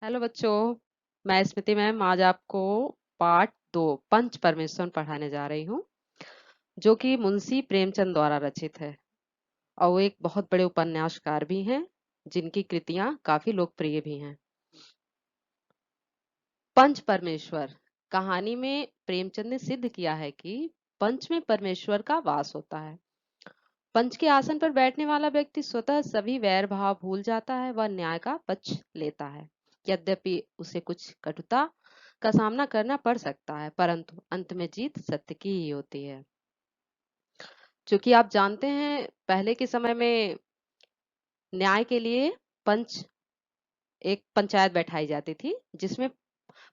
Hello बच्चों। मैं स्मृति ma'am आज आपको पार्ट 2 पंच परमेश्वर पढ़ाने जा रही हूँ, जो कि मुंशी प्रेमचंद द्वारा रचित है। और वो एक बहुत बड़े उपन्यासकार भी हैं, जिनकी कृतियां काफी लोकप्रिय भी हैं। पंच परमेश्वर कहानी में प्रेमचंद ने सिद्ध किया है कि पंच में परमेश्वर का वास होता है। पंच के आसन पर बैठने वाला व्यक्ति स्वतः सभी वैर भाव भूल जाता है, वह न्याय का पक्ष लेता है। यद्यपि उसे कुछ कटुता का सामना करना पड़ सकता है, परंतु अंत में जीत सत्य की ही होती है। क्योंकि आप जानते हैं, पहले के समय में न्याय के लिए पंच एक पंचायत बैठाई जाती थी, जिसमें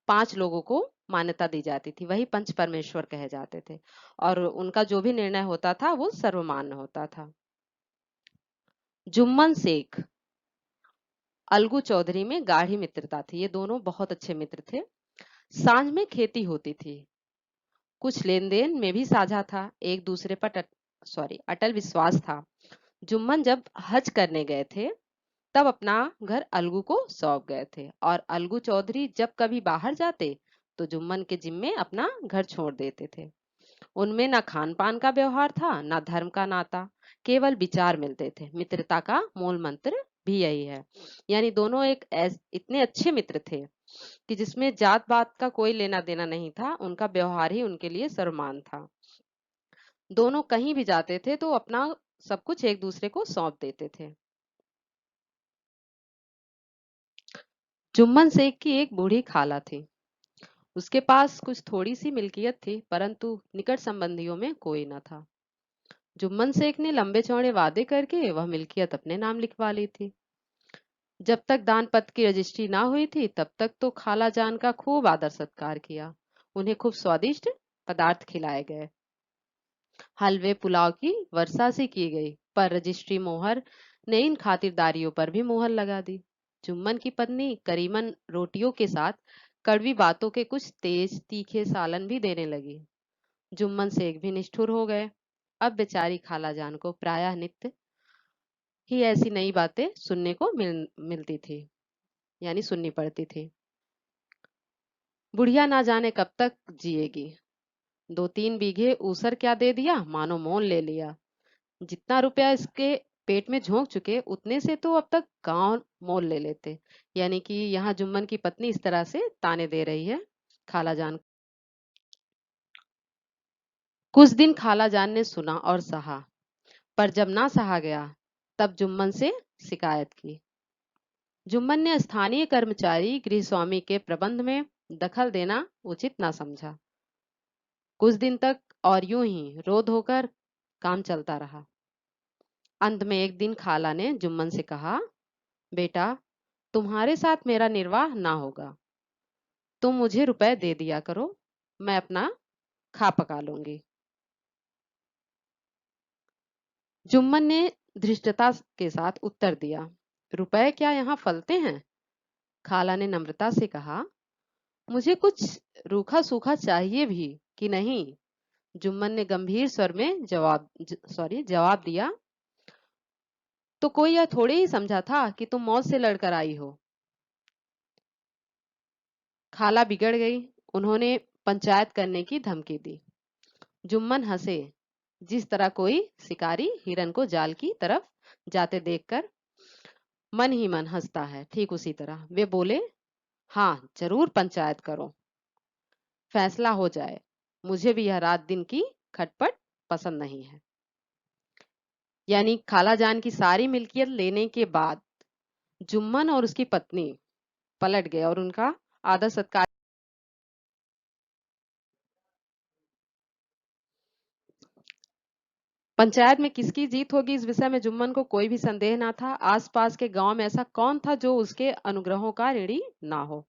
5 लोगों को मान्यता दी जाती थी। वही पंच परमेश्वर कहे जाते थे, और उनका जो भी निर्णय होता था वो सर्वमान्य होता था। जुम्मन शेख अलगू चौधरी में गाढ़ी मित्रता थी। ये दोनों बहुत अच्छे मित्र थे। सांझ में खेती होती थी, कुछ लेन देन में भी साझा था, एक दूसरे पर अटल विश्वास था। जुम्मन जब हज करने गए थे, तब अपना घर अलगू को सौंप गए थे, और अलगू चौधरी जब कभी बाहर जाते तो जुम्मन के जिम्मे अपना घर छोड़ देते थे। उनमें ना खान पान का व्यवहार था, ना धर्म का नाता, केवल विचार मिलते थे। मित्रता का मूल मंत्र भी यही है। यानी दोनों इतने अच्छे मित्र थे कि जिसमें जात पात का कोई लेना देना नहीं था, उनका व्यवहार ही उनके लिए सर्वमान था। दोनों कहीं भी जाते थे तो अपना सब कुछ एक दूसरे को सौंप देते थे। जुम्मन शेख की एक बूढ़ी खाला थी। उसके पास कुछ थोड़ी सी मिल्कियत थी, परंतु निकट संबंधियों में कोई न था। जुम्मन शेख ने लंबे चौड़े वादे करके वह मिल्कियत अपने नाम लिखवा ली थी। जब तक दान पत्र की रजिस्ट्री ना हुई थी, तब तक तो खाला जान का खूब आदर सत्कार किया। उन्हें खूब स्वादिष्ट पदार्थ खिलाए गए, हलवे पुलाव की वर्षा सी की गई, पर रजिस्ट्री मोहर ने इन खातिरदारियों पर भी मोहर लगा दी। जुम्मन की पत्नी करीमन रोटियों के साथ कड़वी बातों के कुछ तेज तीखे सालन भी देने लगी। जुम्मन शेख भी निष्ठुर हो गए। अब बेचारी खाला जान को प्रायः नित्य ही ऐसी नई बातें सुनने को मिलती थी, यानी सुननी पड़ती थी। बुढ़िया ना जाने कब तक जिएगी। 2-3 बीघे ऊसर क्या दे दिया, मानो मोल ले लिया। जितना रुपया इसके पेट में झोंक चुके, उतने से तो अब तक गांव मोल ले लेते। यानी कि यहाँ जुम्मन की पत्नी इस तरह से ताने दे रही है खाला जान। कुछ दिन खाला जान ने सुना और सहा, पर जब ना सहा गया, तब जुम्मन से शिकायत की। जुम्मन ने स्थानीय कर्मचारी गृहस्वामी के प्रबंध में दखल देना उचित ना समझा। कुछ दिन तक और यूं ही रो धोकर काम चलता रहा। अंत में एक दिन खाला ने जुम्मन से कहा, बेटा, तुम्हारे साथ मेरा निर्वाह ना होगा। तुम मुझे रुपए दे दिया करो, मैं अपना खा पका लूंगी। जुम्मन ने धृष्टता के साथ उत्तर दिया, रुपए क्या यहाँ फलते हैं? खाला ने नम्रता से कहा, मुझे कुछ रूखा सूखा चाहिए भी कि नहीं? जुम्मन ने गंभीर स्वर में जवाब दिया, तो कोई यह थोड़े ही समझा था कि तुम मौत से लड़कर आई हो। खाला बिगड़ गई। उन्होंने पंचायत करने की धमकी दी। जुम्मन हंसे, जिस तरह कोई शिकारी हिरन को जाल की तरफ जाते देखकर मन ही मन हंसता है, ठीक उसी तरह वे बोले, हाँ जरूर पंचायत करो, फैसला हो जाए। मुझे भी यह रात दिन की खटपट पसंद नहीं है। यानी खाला जान की सारी मिल्कियत लेने के बाद जुम्मन और उसकी पत्नी पलट गए और उनका आदर सत्कार। पंचायत में किसकी जीत होगी, इस विषय में जुम्मन को कोई भी संदेह ना था। आसपास के गांव में ऐसा कौन था जो उसके अनुग्रहों का ऋणी ना हो?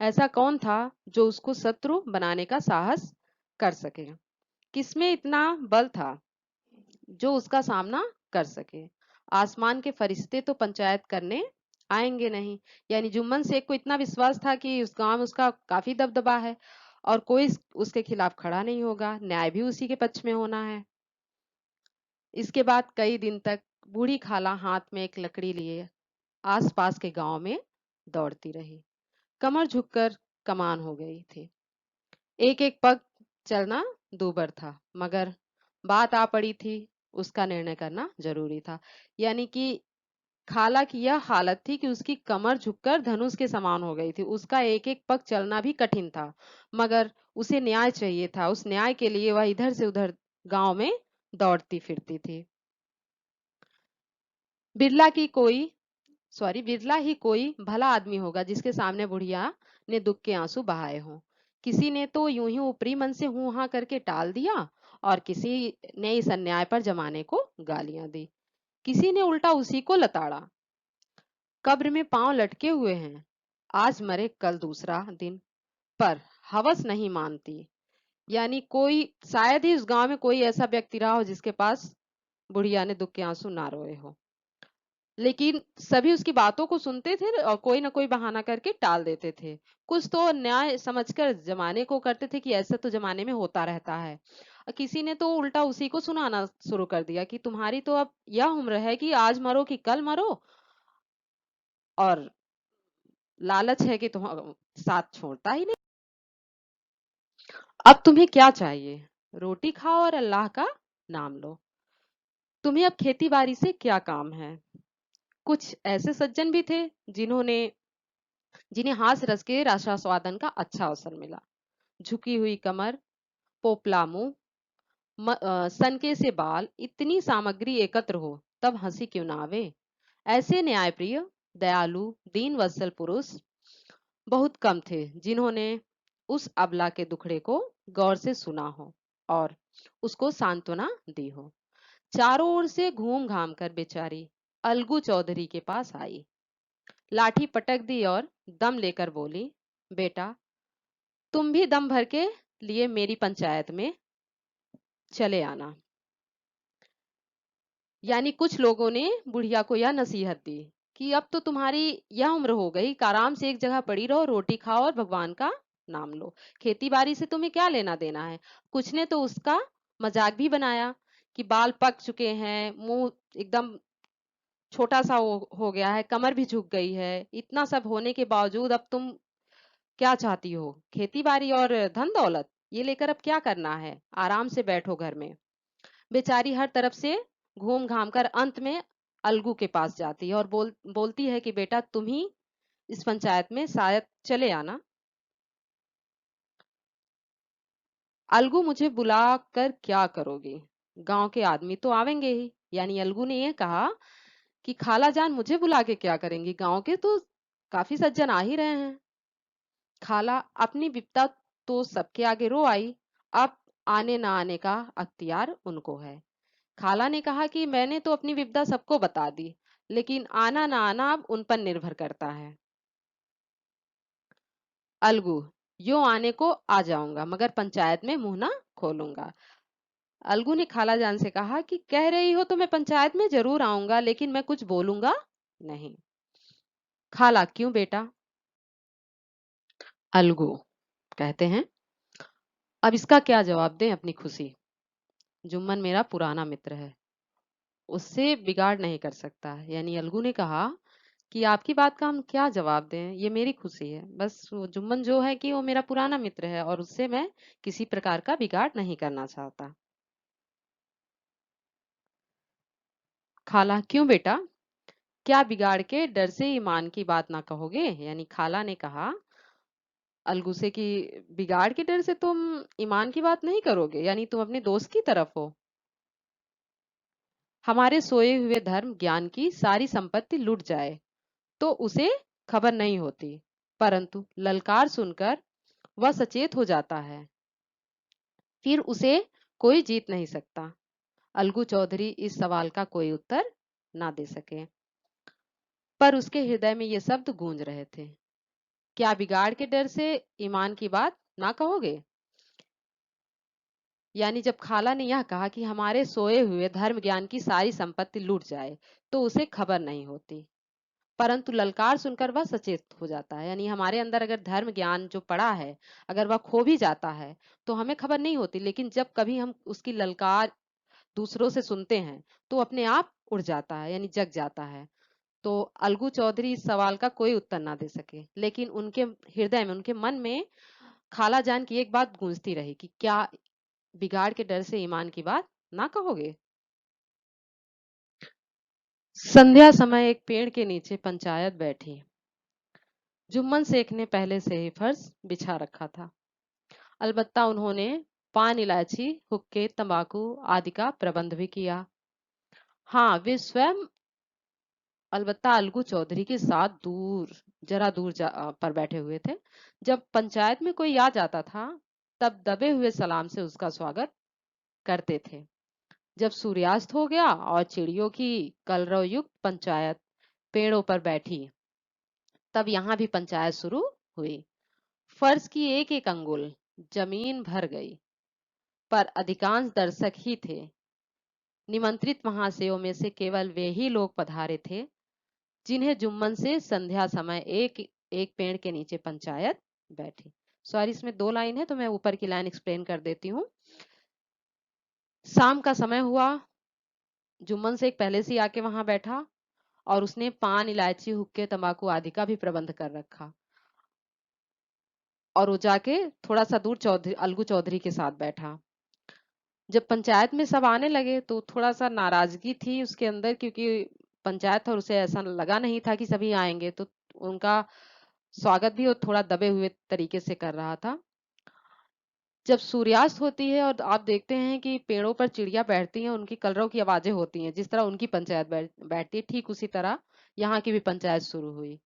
ऐसा कौन था जो उसको शत्रु बनाने का साहस कर सके? किसमें इतना बल था जो उसका सामना कर सके? आसमान के फरिश्ते तो पंचायत करने आएंगे नहीं। यानी जुम्मन शेख को इतना विश्वास था कि उस गांव में उसका काफी दबदबा है, और कोई उसके खिलाफ खड़ा नहीं होगा, न्याय भी उसी के पक्ष में होना है। इसके बाद कई दिन तक बूढ़ी खाला हाथ में एक लकड़ी लिए आसपास के गांव में दौड़ती रही। कमर झुककर कमान हो गई थी। एक एक पग चलना दूभर था, मगर बात आ पड़ी थी, उसका निर्णय करना जरूरी था। यानी कि खाला की यह हालत थी कि उसकी कमर झुककर धनुष के समान हो गई थी। उसका एक एक पग चलना भी कठिन था, मगर उसे न्याय चाहिए था। उस न्याय के लिए वह इधर से उधर गांव में दौड़ती फिरती थी। बिरला की कोई बिरला ही कोई भला आदमी होगा जिसके सामने बुढ़िया ने दुख के आंसू बहाए हों। किसी ने तो यूं ही ऊपरी मन से हूं हां करके टाल दिया, और किसी ने इस अन्याय पर जमाने को गालियां दी। किसी ने उल्टा उसी को लताड़ा। कब्र में पांव लटके हुए हैं, आज मरे कल दूसरा दिन, पर हवस नहीं मानती। यानी कोई शायद ही उस गांव में कोई ऐसा व्यक्ति रहा हो जिसके पास बुढ़िया ने दुख के आंसू ना रोए हो। लेकिन सभी उसकी बातों को सुनते थे और कोई ना कोई बहाना करके टाल देते थे। कुछ तो न्याय समझकर जमाने को करते थे कि ऐसा तो जमाने में होता रहता है। किसी ने तो उल्टा उसी को सुनाना शुरू कर दिया कि तुम्हारी तो अब यह उम्र है कि आज मरो कि कल मरो, और लालच है कि तुम साथ छोड़ता ही नहीं। अब तुम्हें क्या चाहिए? रोटी खाओ और अल्लाह का नाम लो। तुम्हें अब खेती बाड़ी से क्या काम है? कुछ ऐसे सज्जन भी थे जिन्होंने जिन्हें हास रस के रसास्वादन का अच्छा अवसर मिला। झुकी हुई कमर, पोपला मुंह, सनके से बाल, इतनी सामग्री एकत्र हो तब हंसी क्यों ना आवे। ऐसे न्यायप्रिय, दयालु, दीन वत्सल पुरुष बहुत कम थे जिन्होंने उस अबला के दुखड़े को गौर से सुना हो और उसको सांत्वना दी हो। चारों ओर से घूम घाम कर बेचारी अलगू चौधरी के पास आई, लाठी पटक दी और दम लेकर बोली, बेटा, तुम भी दम भर के लिए मेरी पंचायत में चले आना। यानी कुछ लोगों ने बुढ़िया को यह नसीहत दी कि अब तो तुम्हारी यह उम्र हो गई कि आराम से एक जगह पड़ी रहो, रोटी खाओ और भगवान का नाम लो। खेती बाड़ी से तुम्हें क्या लेना देना है। कुछ ने तो उसका मजाक भी बनाया कि बाल पक चुके हैं, मुंह एकदम छोटा सा हो गया है, कमर भी झुक गई है, इतना सब होने के बावजूद अब तुम क्या चाहती हो? खेती बाड़ी और धन दौलत ये लेकर अब क्या करना है? आराम से बैठो घर में। बेचारी हर तरफ से घूम घाम कर अंत में अलगू के पास जाती है और बोलती है कि बेटा, तुम ही इस पंचायत में शायद चले आना। अलगू, मुझे बुला कर क्या करोगे? गांव के आदमी तो आवेंगे ही। यानी अलगू ने यह कहा कि खाला जान मुझे बुला के क्या करेंगी, गांव के तो काफी सज्जन आ ही रहे हैं। खाला अपनी विपदा तो सबके आगे रो आई, अब आने ना आने का अख्तियार उनको है। खाला ने कहा कि मैंने तो अपनी विपदा सबको बता दी, लेकिन आना ना आना अब उन पर निर्भर करता है। अलगू, यो आने को आ जाऊंगा, मगर पंचायत में मुंह ना खोलूंगा। अलगू ने खाला जान से कहा कि कह रही हो तो मैं पंचायत में जरूर आऊंगा, लेकिन मैं कुछ बोलूंगा नहीं। खाला, क्यों बेटा? अलगू कहते हैं, अब इसका क्या जवाब दें अपनी खुशी। जुम्मन मेरा पुराना मित्र है, उससे बिगाड़ नहीं कर सकता। यानी अलगू ने कहा कि आपकी बात का हम क्या जवाब दें, ये मेरी खुशी है। बस वो जुम्मन जो है कि वो मेरा पुराना मित्र है और उससे मैं किसी प्रकार का बिगाड़ नहीं करना चाहता। खाला, क्यों बेटा? क्या बिगाड़ के डर से ईमान की बात ना कहोगे? यानी खाला ने कहा अलगू से कि बिगाड़ के डर से तुम ईमान की बात नहीं करोगे, यानी तुम अपने दोस्त की तरफ हो। हमारे सोए हुए धर्म ज्ञान की सारी संपत्ति लुट जाए तो उसे खबर नहीं होती, परंतु ललकार सुनकर वह सचेत हो जाता है, फिर उसे कोई जीत नहीं सकता। अलगू चौधरी इस सवाल का कोई उत्तर ना दे सके, पर उसके हृदय में ये शब्द गूंज रहे थे, क्या बिगाड़ के डर से ईमान की बात ना कहोगे? यानी जब खाला ने यह कहा कि हमारे सोए हुए धर्म ज्ञान की सारी संपत्ति लूट जाए तो उसे खबर नहीं होती, परंतु ललकार सुनकर वह सचेत हो जाता है। यानी हमारे अंदर अगर धर्म ज्ञान जो पड़ा है, अगर वह खो भी जाता है तो हमें खबर नहीं होती, लेकिन जब कभी हम उसकी ललकार दूसरों से सुनते हैं तो अपने आप उड़ जाता है, यानी जग जाता है। तो अलगू चौधरी इस सवाल का कोई उत्तर ना दे सके, लेकिन उनके हृदय में, उनके मन में खाला जान की एक बात गूंजती रही कि क्या बिगाड़ के डर से ईमान की बात ना कहोगे। संध्या समय एक पेड़ के नीचे पंचायत बैठी। जुम्मन शेख ने पहले से ही फर्श बिछा रखा था। अलबत्ता उन्होंने पान, इलायची, हुक्के, तंबाकू आदि का प्रबंध भी किया। हाँ, वे स्वयं अलबत्ता अलगू चौधरी के साथ जरा दूर पर बैठे हुए थे। जब पंचायत में कोई आ जाता था, तब दबे हुए सलाम से उसका स्वागत करते थे। जब सूर्यास्त हो गया और चिड़ियों की कलरव युक्त पंचायत पेड़ों पर बैठी, तब यहाँ भी पंचायत शुरू हुई। फर्श की एक एक अंगुल जमीन भर गई, पर अधिकांश दर्शक ही थे। निमंत्रित महाशयों में से केवल वे ही लोग पधारे थे जिन्हें जुम्मन से संध्या समय एक एक पेड़ के नीचे पंचायत बैठी। सॉरी, इसमें दो लाइन है तो मैं ऊपर की लाइन एक्सप्लेन कर देती हूँ। शाम का समय हुआ, जुम्मन से एक पहले से आके वहां बैठा और उसने पान, इलायची, हुक्के, तंबाकू आदि का भी प्रबंध कर रखा, और वो जाके थोड़ा सा दूर अलगू चौधरी के साथ बैठा। जब पंचायत में सब आने लगे तो थोड़ा सा नाराजगी थी उसके अंदर, क्योंकि पंचायत था और उसे ऐसा लगा नहीं था कि सभी आएंगे, तो उनका स्वागत भी वो थोड़ा दबे हुए तरीके से कर रहा था। जब सूर्यास्त होती है और आप देखते हैं कि पेड़ों पर चिड़िया बैठती हैं, उनकी कलरव की आवाजें होती हैं, जिस तरह उनकी पंचायत बैठती है, ठीक उसी तरह यहाँ की भी पंचायत शुरू हुई।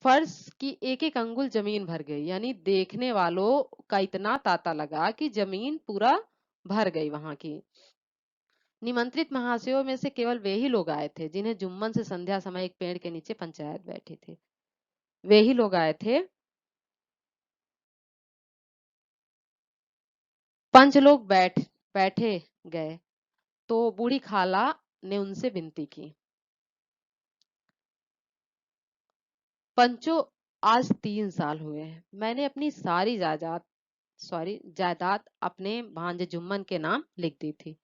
फर्श की एक एक अंगुल जमीन भर गई, यानी देखने वालों का इतना तांता लगा कि जमीन पूरा भर गई वहां की। निमंत्रित महाशयों में से केवल वे ही लोग आए थे जिन्हें जुम्मन से संध्या समय एक पेड़ के नीचे पंचायत बैठी थे। वे ही लोग आए थे। पंच लोग बैठे गए तो बूढ़ी खाला ने उनसे विनती की, पंचो, आज 3 साल हुए हैं मैंने अपनी सारी जायदाद अपने भांजे जुम्मन के नाम लिख दी थी।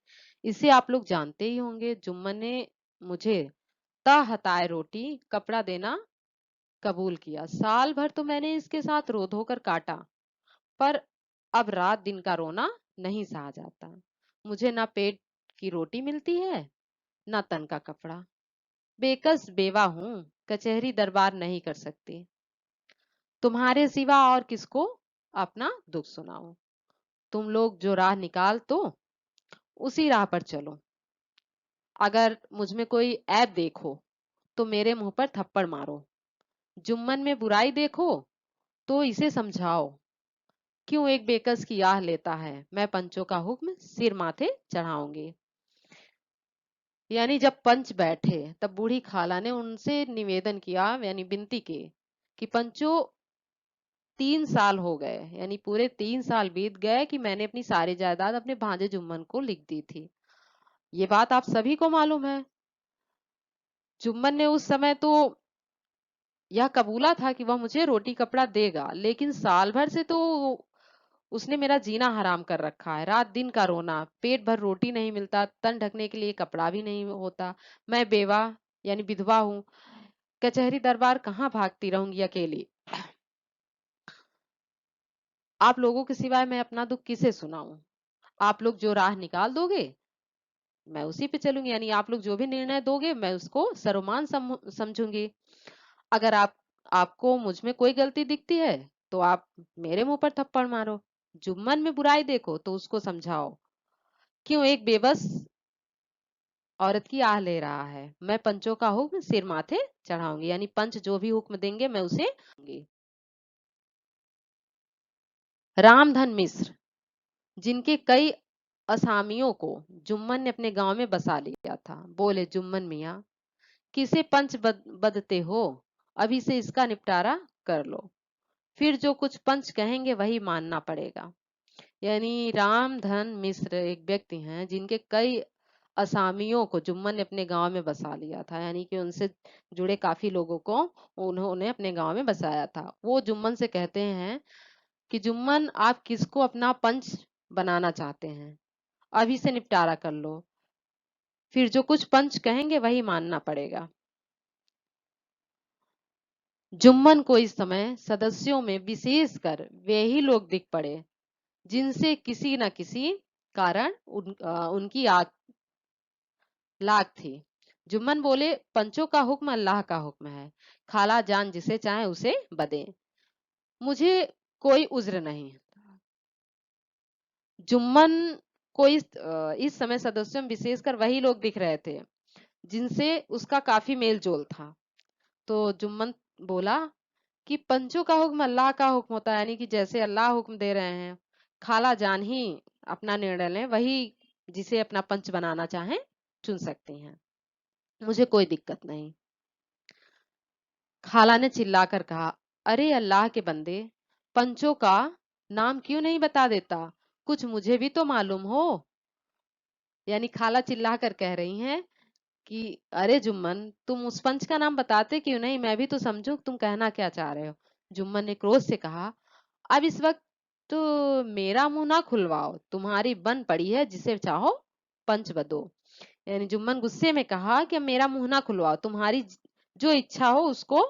इसे आप लोग जानते ही होंगे। जुम्मन ने मुझे हताए रोटी कपड़ा देना कबूल किया। साल भर तो मैंने इसके साथ रो धोकर काटा, पर अब रात दिन का रोना नहीं सहा जाता। मुझे ना पेट की रोटी मिलती है, ना तन का कपड़ा। बेकस बेवा हूँ, कचहरी दरबार नहीं कर सकती। तुम्हारे सिवा और किसको अपना दुख सुनाऊं। तुम लोग जो राह निकाल तो उसी राह पर चलो। अगर मुझ में कोई ऐब देखो तो मेरे मुंह पर थप्पड़ मारो। जुम्मन में बुराई देखो तो इसे समझाओ। क्यों एक बेकस की आह लेता है, मैं पंचों का हुक्म सिर माथे चढ़ाऊंगी। यानी जब पंच बैठे तब बूढ़ी खाला ने उनसे निवेदन किया, यानी विनती की कि पंचों, 3 साल हो गए, यानी पूरे 3 साल बीत गए कि मैंने अपनी सारी जायदाद अपने भांजे जुम्मन को लिख दी थी। ये बात आप सभी को मालूम है। जुम्मन ने उस समय तो यह कबूला था कि वह मुझे रोटी कपड़ा देगा, लेकिन साल भर से तो उसने मेरा जीना हराम कर रखा है। रात दिन का रोना, पेट भर रोटी नहीं मिलता, तन ढकने के लिए कपड़ा भी नहीं होता। मैं बेवा यानी विधवा हूँ, कचहरी दरबार कहाँ भागती रहूंगी अकेली। आप लोगों के सिवाय मैं अपना दुख किसे सुनाऊं। आप लोग जो राह निकाल दोगे मैं उसी पे चलूंगी, यानी आप लोग जो भी निर्णय दोगे मैं उसको सर्वमान समझूंगी। अगर आपको मुझ में कोई गलती दिखती है तो आप मेरे मुंह पर थप्पड़ मारो। जुम्मन में बुराई देखो तो उसको समझाओ। क्यों एक बेबस औरत की आह ले रहा है, मैं पंचों का हुक्म सिर माथे चढ़ाऊंगी, यानी पंच जो भी हुक्म देंगे मैं उसे दूंगी। रामधन मिश्र, जिनके कई असामियों को जुम्मन ने अपने गांव में बसा लिया था, बोले, जुम्मन मियाँ, किसे पंच बदते हो, अभी से इसका निपटारा कर लो, फिर जो कुछ पंच कहेंगे वही मानना पड़ेगा। यानी रामधन मिश्र एक व्यक्ति हैं जिनके कई असामियों को जुम्मन ने अपने गांव में बसा लिया था, यानी कि उनसे जुड़े काफी लोगों को उन्होंने अपने गांव में बसाया था। वो जुम्मन से कहते हैं कि जुम्मन, आप किसको अपना पंच बनाना चाहते हैं, अभी से निपटारा कर लो, फिर जो कुछ पंच कहेंगे वही मानना पड़ेगा। जुम्मन को इस समय सदस्यों में विशेषकर वे ही लोग दिख पड़े जिनसे किसी न किसी कारण उनकी आग लाग थी। जुम्मन बोले, पंचों का हुक्म अल्लाह का हुक्म है, खाला जान जिसे चाहे उसे बदे, मुझे कोई उज्र नहीं। जुम्मन को इस समय सदस्यों में विशेषकर वही लोग दिख रहे थे जिनसे उसका काफी मेल जोल था। तो जुम्मन बोला कि पंचों का हुक्म अल्लाह का हुक्म होता है, यानी कि जैसे अल्लाह हुक्म दे रहे हैं, खाला जान ही अपना निर्णय लें, वही जिसे अपना पंच बनाना चाहें चुन सकती हैं, मुझे कोई दिक्कत नहीं। खाला ने चिल्लाकर कहा, अरे अल्लाह के बंदे, पंचों का नाम क्यों नहीं बता देता, कुछ मुझे भी तो मालूम हो। यानी खाला चिल्ला कर कह रही हैं कि अरे जुम्मन, तुम उस पंच का नाम बताते क्यों नहीं, मैं भी तो समझूं तुम कहना क्या चाह रहे हो। जुम्मन ने क्रोध से कहा, अब इस वक्त तो मेरा मुंह ना खुलवाओ, तुम्हारी बन पड़ी है, जिसे चाहो पंच बदो। यानी जुम्मन गुस्से में कहा कि अब मेरा मुंह ना खुलवाओ, तुम्हारी जो इच्छा हो उसको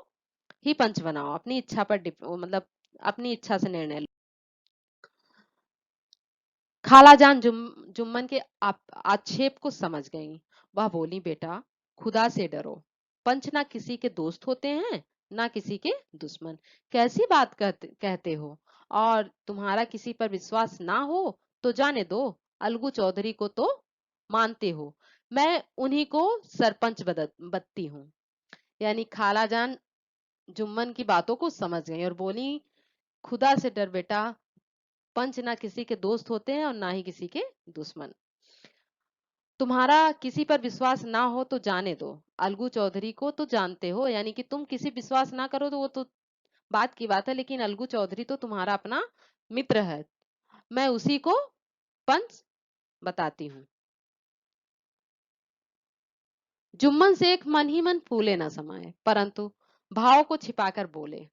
ही पंच बनाओ, अपनी इच्छा पर मतलब अपनी इच्छा से निर्णय लो। खालाजान जुम्मन के आक्षेप को समझ गईं। वह बोली, बेटा खुदा से डरो, पंच ना किसी के दोस्त होते हैं ना किसी के दुश्मन, कैसी बात कहते हो, और तुम्हारा किसी पर विश्वास ना हो तो जाने दो, अलगू चौधरी को तो मानते हो, मैं उन्हीं को सरपंच बदती हूँ। यानी खालाजान जुम्मन की बातों को समझ गई और बोली, खुदा से डर बेटा, पंच ना किसी के दोस्त होते हैं और ना ही किसी के दुश्मन, तुम्हारा किसी पर विश्वास ना हो तो जाने दो, अलगू चौधरी को तो जानते हो, यानी कि तुम किसी विश्वास ना करो तो वो तो बात की बात है, लेकिन अलगू चौधरी तो तुम्हारा अपना मित्र है, मैं उसी को पंच बताती हूँ। जुम्मन से एक मन ही मन फूले न समाये, परंतु भाव को छिपाकर बोले,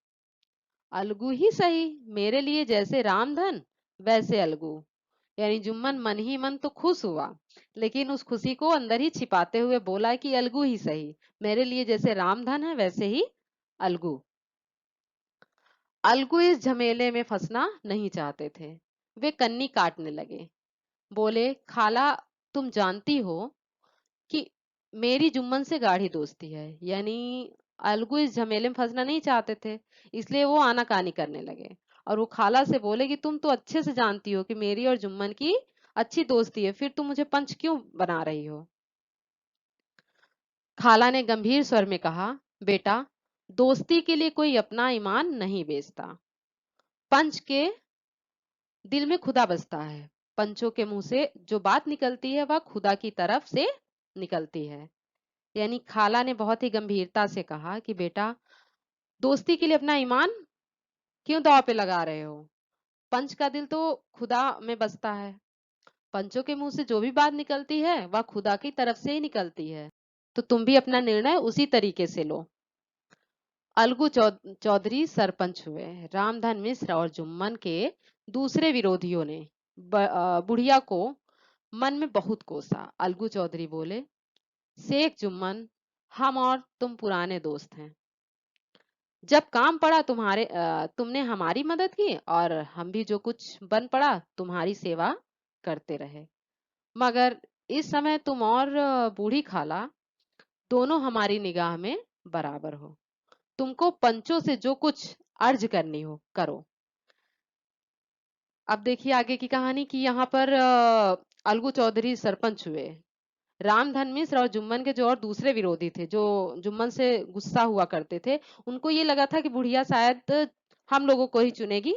अलगू ही सही, मेरे लिए जैसे रामधन वैसे अलगू। यानी जुम्मन मन ही मन तो खुश हुआ, लेकिन उस खुशी को अंदर ही छिपाते हुए बोला कि अलगू ही सही, मेरे लिए जैसे रामधन है वैसे ही अलगू। अलगू इस झमेले में फंसना नहीं चाहते थे, वे कन्नी काटने लगे, बोले, खाला तुम जानती हो कि मेरी जुम्मन से गाढ़ी दोस्ती है। यानी अलगू इस झमेले में फंसना नहीं चाहते थे, इसलिए वो आनाकानी करने लगे, और वो खाला से बोले कि तुम तो अच्छे से जानती हो कि मेरी और जुम्मन की अच्छी दोस्ती है, फिर तुम मुझे पंच क्यों बना रही हो। खाला ने गंभीर स्वर में कहा, बेटा दोस्ती के लिए कोई अपना ईमान नहीं बेचता, पंच के दिल में खुदा बसता है, पंचों के मुंह से जो बात निकलती है वह खुदा की तरफ से निकलती है। यानी खाला ने बहुत ही गंभीरता से कहा कि बेटा दोस्ती के लिए अपना ईमान क्यों दांव पे लगा रहे हो, पंच का दिल तो खुदा में बसता है, पंचों के मुंह से जो भी बात निकलती है वह खुदा की तरफ से ही निकलती है, तो तुम भी अपना निर्णय उसी तरीके से लो। अलगू चौधरी सरपंच हुए। रामधन मिश्र और जुम्मन के दूसरे विरोधियों ने बुढ़िया को मन में बहुत कोसा। अलगू चौधरी बोले, शेख जुम्मन, हम और तुम पुराने दोस्त हैं, जब काम पड़ा तुमने हमारी मदद की, और हम भी जो कुछ बन पड़ा तुम्हारी सेवा करते रहे, मगर इस समय तुम और बूढ़ी खाला दोनों हमारी निगाह में बराबर हो, तुमको पंचों से जो कुछ अर्ज करनी हो करो। अब देखिए आगे की कहानी कि यहाँ पर अलगू चौधरी सरपंच हुए। रामधन मिश्र और जुम्मन के जो और दूसरे विरोधी थे, जो जुम्मन से गुस्सा हुआ करते थे, उनको ये लगा था कि बुढ़िया शायद हम लोगों को ही चुनेगी,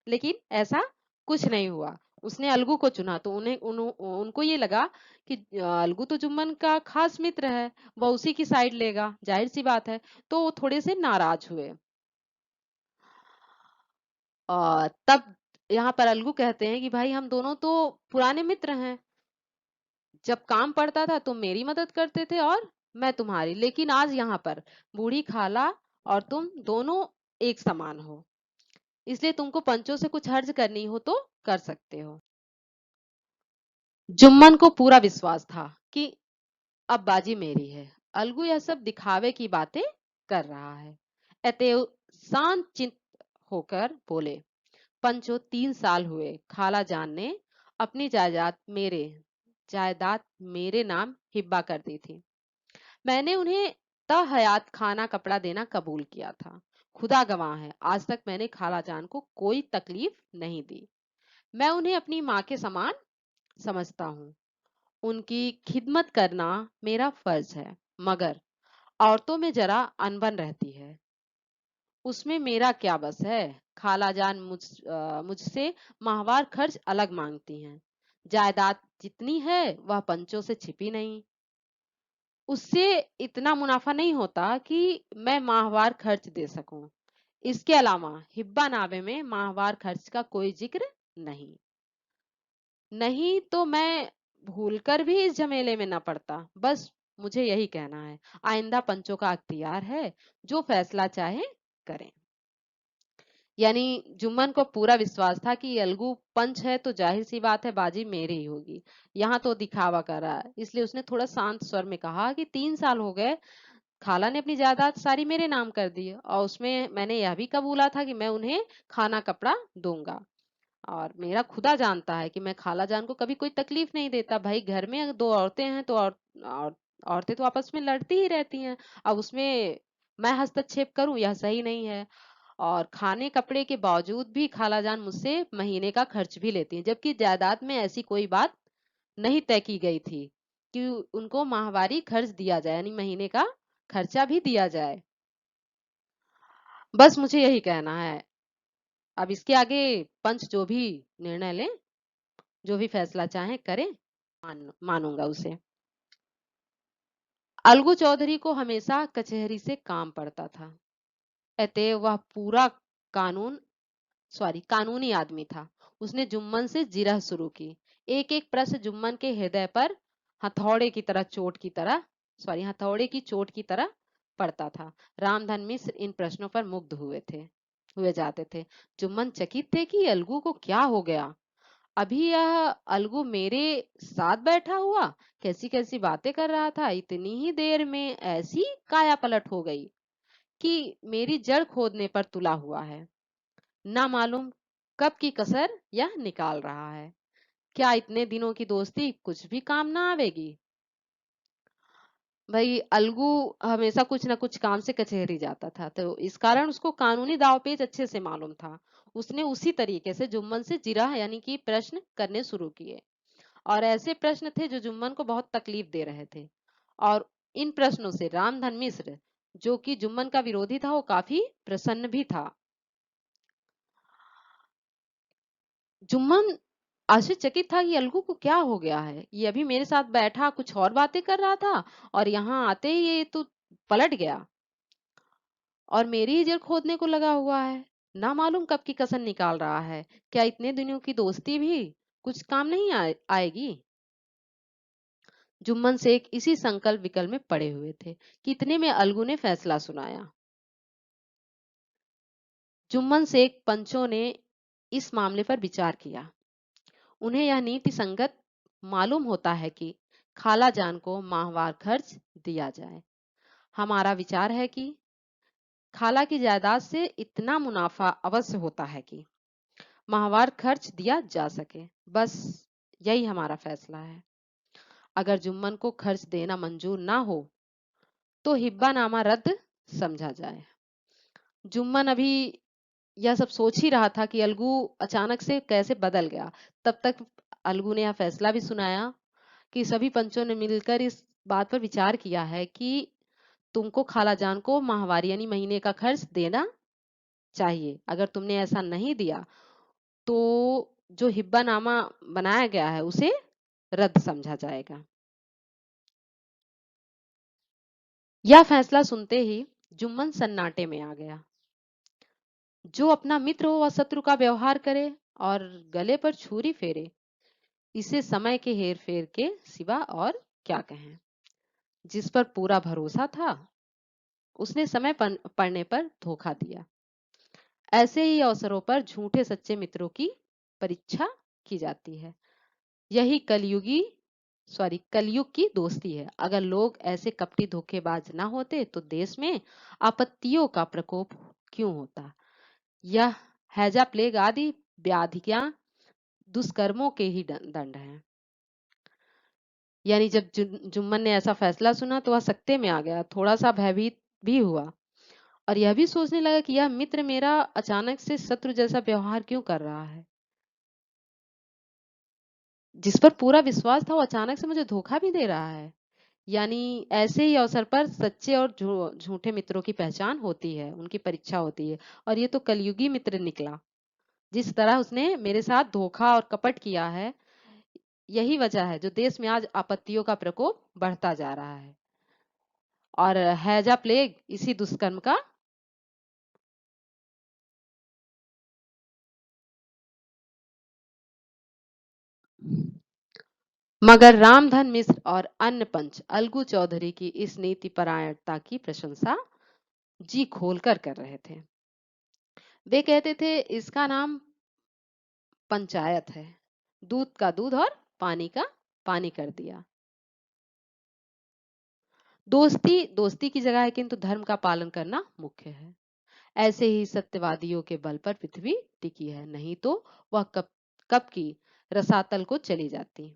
लेकिन ऐसा कुछ नहीं हुआ, उसने अलगू को चुना, तो उनको ये लगा कि अलगू तो जुम्मन का खास मित्र है, वह उसी की साइड लेगा, जाहिर सी बात है, तो वो थोड़े से नाराज हुए। तब यहाँ पर अलगू कहते हैं कि भाई हम दोनों तो पुराने मित्र हैं, जब काम पड़ता था तुम मेरी मदद करते थे और मैं तुम्हारी, लेकिन आज यहाँ पर बूढ़ी खाला और तुम दोनों एक समान हो, इसलिए तुमको पंचों से कुछ हर्ज करनी हो तो कर सकते हो। जुम्मन को पूरा विश्वास था कि अब बाजी मेरी है, अलगू यह सब दिखावे की बातें कर रहा है, अतएव शांत चित्त होकर बोले, पंचो 3 साल हुए खाला जान ने अपनी जायदाद मेरे नाम हिब्बा कर दी थी। मैंने उन्हें हयात खाना कपड़ा देना कबूल किया था। खुदा गवाह है, आज तक मैंने खाला जान को कोई तकलीफ नहीं दी। मैं उन्हें अपनी माँ के समान समझता हूँ। उनकी खिदमत करना मेरा फर्ज है। मगर औरतों में जरा अनबन रहती है, उसमें मेरा क्या बस है। खाला जान मुझसे माहवार खर्च अलग मांगती हैं। जायदाद जितनी है वह पंचों से छिपी नहीं। उससे इतना मुनाफा नहीं होता कि मैं माहवार खर्च दे सकूं। इसके अलावा हिब्बा नामे में माहवार खर्च का कोई जिक्र नहीं। नहीं तो मैं भूलकर भी इस झमेले में न पड़ता। बस मुझे यही कहना है, आइंदा पंचों का अख्तियार है, जो फैसला चाहे करें। यानी जुम्मन को पूरा विश्वास था कि अलगू पंच है तो जाहिर सी बात है बाजी मेरी ही होगी। यहाँ तो दिखावा कर रहा है, इसलिए उसने थोड़ा शांत स्वर में कहा कि 3 साल हो गए, खाला ने अपनी जायदाद सारी मेरे नाम कर दी और उसमें मैंने यह भी कबूला था कि मैं उन्हें खाना कपड़ा दूंगा। और मेरा खुदा जानता है कि मैं खाला जान को कभी कोई तकलीफ नहीं देता। भाई घर में अगर 2 औरतें हैं तो औरतें तो आपस में लड़ती ही रहती हैं। अब उसमें मैं हस्तक्षेप करूं यह सही नहीं है। और खाने कपड़े के बावजूद भी खाला जान मुझसे महीने का खर्च भी लेती हैं, जबकि जायदाद में ऐसी कोई बात नहीं तय की गई थी कि उनको माहवारी खर्च दिया जाए, यानी महीने का खर्चा भी दिया जाए। बस मुझे यही कहना है। अब इसके आगे पंच जो भी निर्णय ले, जो भी फैसला चाहे करे, मानूंगा उसे। अलगू चौधरी को हमेशा कचहरी से काम पड़ता था, अतः वह पूरा कानून कानूनी आदमी था। उसने जुम्मन से जिरह शुरू की। एक एक प्रश्न जुम्मन के हृदय पर हथौड़े की तरह चोट की तरह हथौड़े की चोट की तरह पड़ता था। रामधन मिश्र इन प्रश्नों पर मुग्ध हुए जाते थे। जुम्मन चकित थे कि अलगू को क्या हो गया। अभी यह अलगू मेरे साथ बैठा हुआ कैसी कैसी बातें कर रहा था, इतनी ही देर में ऐसी काया पलट हो गई कि मेरी जड़ खोदने पर तुला हुआ है। ना मालूम कब की कसर यह निकाल रहा है। क्या इतने दिनों की दोस्ती कुछ भी काम ना आवेगी। भाई अलगू हमेशा कुछ ना कुछ काम से कचहरी जाता था, तो इस कारण उसको कानूनी दावपेच अच्छे से मालूम था। उसने उसी तरीके से जुम्मन से जिरह यानी कि प्रश्न करने शुरू किए। और ऐसे प्रश्न थे जो जुम्मन को बहुत तकलीफ दे रहे थे। और इन प्रश्नों से रामधन मिश्र, जो कि जुम्मन का विरोधी था, वो काफी प्रसन्न भी था। जुम्मन आश्चर्यचकित था कि अलगू को क्या हो गया है। ये अभी मेरे साथ बैठा कुछ और बातें कर रहा था और यहाँ आते ही ये तो पलट गया और मेरी ही जड़ खोदने को लगा हुआ है। ना मालूम कब की कसर निकाल रहा है। क्या इतने दिनों की दोस्ती भी कुछ काम नहीं आएगी। जुम्मन शेख इसी संकल्प विकल्प में पड़े हुए थे कि इतने में अलगू ने फैसला सुनाया। जुम्मन शेख पंचों ने इस मामले पर विचार किया। उन्हें यह नीति संगत मालूम होता है कि खाला जान को माहवार खर्च दिया जाए। हमारा विचार है कि खाला की जायदाद से इतना मुनाफा अवश्य होता है कि माहवार खर्च दिया जा सके। बस यही हमारा फैसला है। अगर जुम्मन को खर्च देना मंजूर ना हो तो हिब्बानामा रद्द समझा जाए। जुम्मन अभी यह सब सोच ही रहा था कि अलगू अचानक से कैसे बदल गया। तब तक अलगू ने यह फैसला भी सुनाया कि सभी पंचों ने मिलकर इस बात पर विचार किया है कि तुमको खाला जान को माहवारी यानी महीने का खर्च देना चाहिए। अगर तुमने ऐसा नहीं दिया तो जो हिब्बानामा बनाया गया है उसे रद्द समझा जाएगा। यह फैसला सुनते ही जुम्मन सन्नाटे में आ गया। जो अपना मित्र हो वह शत्रु का व्यवहार करे और गले पर छुरी फेरे, इसे समय के हेर फेर के सिवा और क्या कहें। जिस पर पूरा भरोसा था उसने समय पड़ने पर धोखा दिया। ऐसे ही अवसरों पर झूठे सच्चे मित्रों की परीक्षा की जाती है। यही कलयुग की दोस्ती है। अगर लोग ऐसे कपटी धोखेबाज ना होते तो देश में आपत्तियों का प्रकोप क्यों होता? यह हैजा प्लेग आदि व्याधियां दुष्कर्मों के ही दंड हैं। यानी जब जुम्मन ने ऐसा फैसला सुना तो वह सकते में आ गया, थोड़ा सा भयभीत भी हुआ और यह भी सोचने लगा कि यह मित्र मेरा अचानक से शत्रु जैसा व्यवहार क्यों कर रहा है। जिस पर पूरा विश्वास था वो अचानक से मुझे धोखा भी दे रहा है। यानी ऐसे ही अवसर पर सच्चे और झूठे मित्रों की पहचान होती है, उनकी परीक्षा होती है। और ये तो कलयुगी मित्र निकला। जिस तरह उसने मेरे साथ धोखा और कपट किया है, यही वजह है जो देश में आज आपत्तियों का प्रकोप बढ़ता जा रहा है। और हैजा प्लेग इसी दुष्कर्म का। मगर रामधन मिश्र और अन्य पंच अलगू चौधरी की इस नीति परायणता की प्रशंसा जी खोलकर कर रहे थे। वे कहते थे इसका नाम पंचायत है, दूध का दूध और पानी का पानी कर दिया। दोस्ती दोस्ती की जगह है, किंतु धर्म का पालन करना मुख्य है। ऐसे ही सत्यवादियों के बल पर पृथ्वी टिकी है, नहीं तो वह कब कब की रसातल को चली जाती।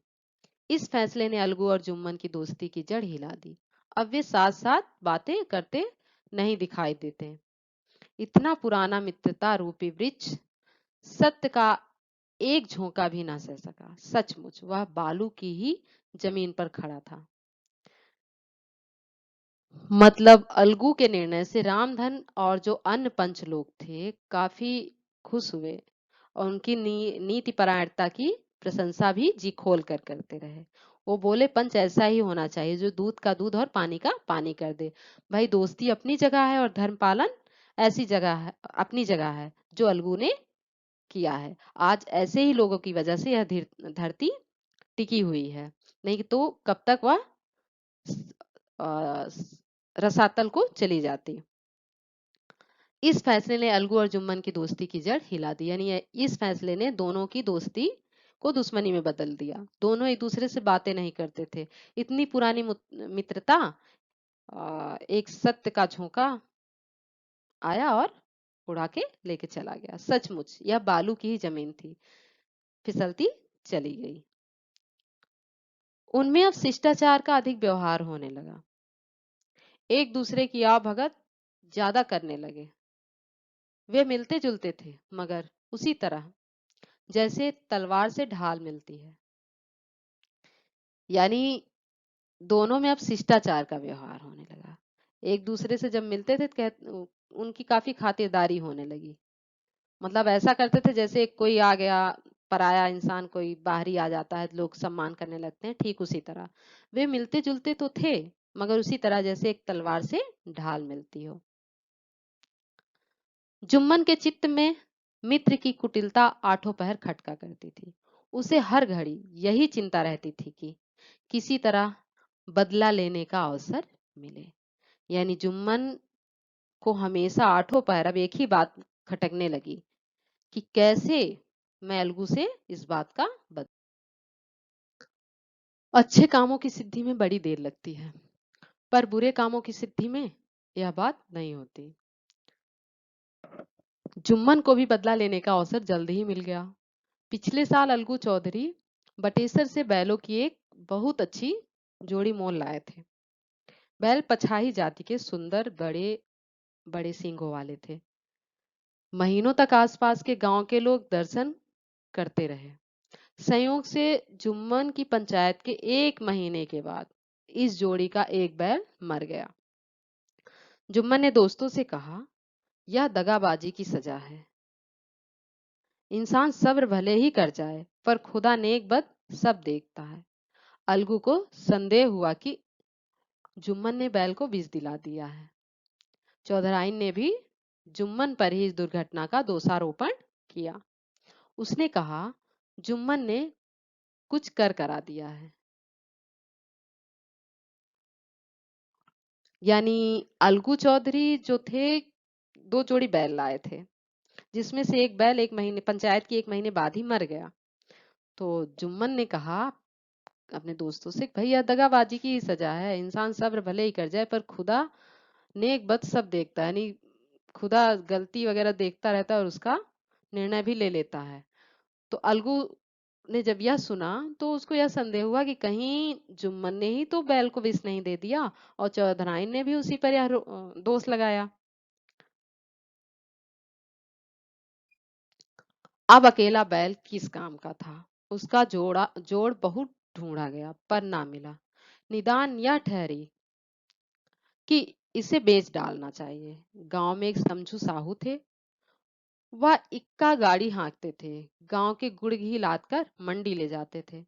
इस फैसले ने अलगू और जुम्मन की दोस्ती की जड़ हिला दी। अब वे साथ साथ बातें करते नहीं दिखाई देते। इतना पुराना मित्रता रूपी वृक्ष सत्य का एक झोंका भी ना सह सका। सचमुच वह बालू की ही जमीन पर खड़ा था। मतलब अलगू के निर्णय से रामधन और जो अन्य पंच लोग थे काफी खुश हुए और उनकी नीति परायणता की प्रशंसा भी जी खोल कर करते रहे। वो बोले पंच ऐसा ही होना चाहिए जो दूध का दूध और पानी का पानी कर दे। भाई दोस्ती अपनी जगह है और धर्म पालन ऐसी जगह है, अपनी जगह है जो अलगू ने किया है। आज ऐसे ही लोगों की वजह से यह धरती टिकी हुई है, नहीं तो कब तक वह रसातल को चली जाती। इस फैसले ने अलगू और जुम्मन की दोस्ती की जड़ हिला दी। यानी इस फैसले ने दोनों की दोस्ती को दुश्मनी में बदल दिया। दोनों एक दूसरे से बातें नहीं करते थे। इतनी पुरानी मित्रता एक सत्य का झोंका आया और उड़ा के लेके चला गया। सचमुच यह बालू की ही जमीन थी, फिसलती चली गई। उनमें अब शिष्टाचार का अधिक व्यवहार होने लगा। एक दूसरे की आवभगत ज्यादा करने लगे। वे मिलते जुलते थे, मगर उसी तरह जैसे तलवार से ढाल मिलती है। यानी दोनों में अब शिष्टाचार का व्यवहार होने लगा। एक दूसरे से जब मिलते थे उनकी काफी खातिरदारी होने लगी। मतलब ऐसा करते थे जैसे कोई आ गया, पराया इंसान कोई बाहरी आ जाता है, लोग सम्मान करने लगते हैं, ठीक उसी तरह वे मिलते जुलते तो थे, मगर उसी तरह जैसे एक तलवार से ढाल मिलती हो। जुम्मन के चित्त में मित्र की कुटिलता आठों पहर खटका करती थी। उसे हर घड़ी यही चिंता रहती थी कि किसी तरह बदला लेने का अवसर मिले। यानी जुम्मन को हमेशा आठों पहर अब एक ही बात खटकने लगी कि कैसे मैं अलगू से इस बात का बदला। अच्छे कामों की सिद्धि में बड़ी देर लगती है, पर बुरे कामों की सिद्धि में यह बात नहीं होती। जुम्मन को भी बदला लेने का अवसर जल्द ही मिल गया। पिछले साल अलगू चौधरी बटेसर से बैलों की एक बहुत अच्छी जोड़ी मोल लाए थे। बैल पछाही जाति के सुंदर बड़े बड़े सींगों वाले थे। महीनों तक आसपास के गांव के लोग दर्शन करते रहे। संयोग से जुम्मन की पंचायत के 1 महीने के बाद इस जोड़ी का एक बैल मर गया। जुम्मन ने दोस्तों से कहा, यह दगाबाजी की सजा है। इंसान सब्र भले ही कर जाए, पर खुदा नेक बद सब देखता है। अलगू को संदेह हुआ कि जुम्मन ने बैल को विष दिला दिया है। चौधराइन ने भी जुम्मन पर ही इस दुर्घटना का दोषारोपण किया। उसने कहा, जुम्मन ने कुछ कर करा दिया है। यानी अलगू चौधरी जो थे 2 जोड़ी बैल लाए थे, जिसमें से एक बैल 1 महीने पंचायत की 1 महीने बाद ही मर गया। तो जुम्मन ने कहा अपने दोस्तों से, भैया दगाबाजी की ही सजा है। इंसान सब्र भले ही कर जाए, पर खुदा नेक बद सब देखता है। यानी खुदा गलती वगैरह देखता रहता है और उसका निर्णय भी ले लेता है। तो अलगू ने जब यह सुना तो उसको यह संदेह हुआ कि कहीं जुम्मन ने ही तो बैल को विष नहीं दे दिया और चौधराइन ने भी उसी पर यह दोष लगाया। अब अकेला बैल किस काम का था। उसका जोड़ बहुत ढूंढा गया पर ना मिला। निदान यह ठहरी कि इसे बेच डालना चाहिए। गांव में एक समझू साहू थे। वह इक्का गाड़ी हाँकते थे। गांव के गुड़ घी लाद कर मंडी ले जाते थे।